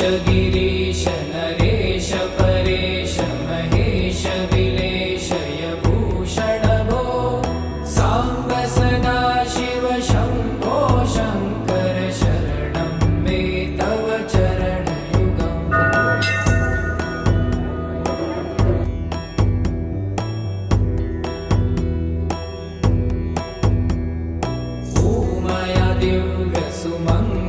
गिरीश नरेश परेश महेश विलेशय भूषण भो साम्ब सदा शिव शम्भो शङ्कर शरणं मे तव चरणयुगम् ॐ मया दिव्य सुमङ्गल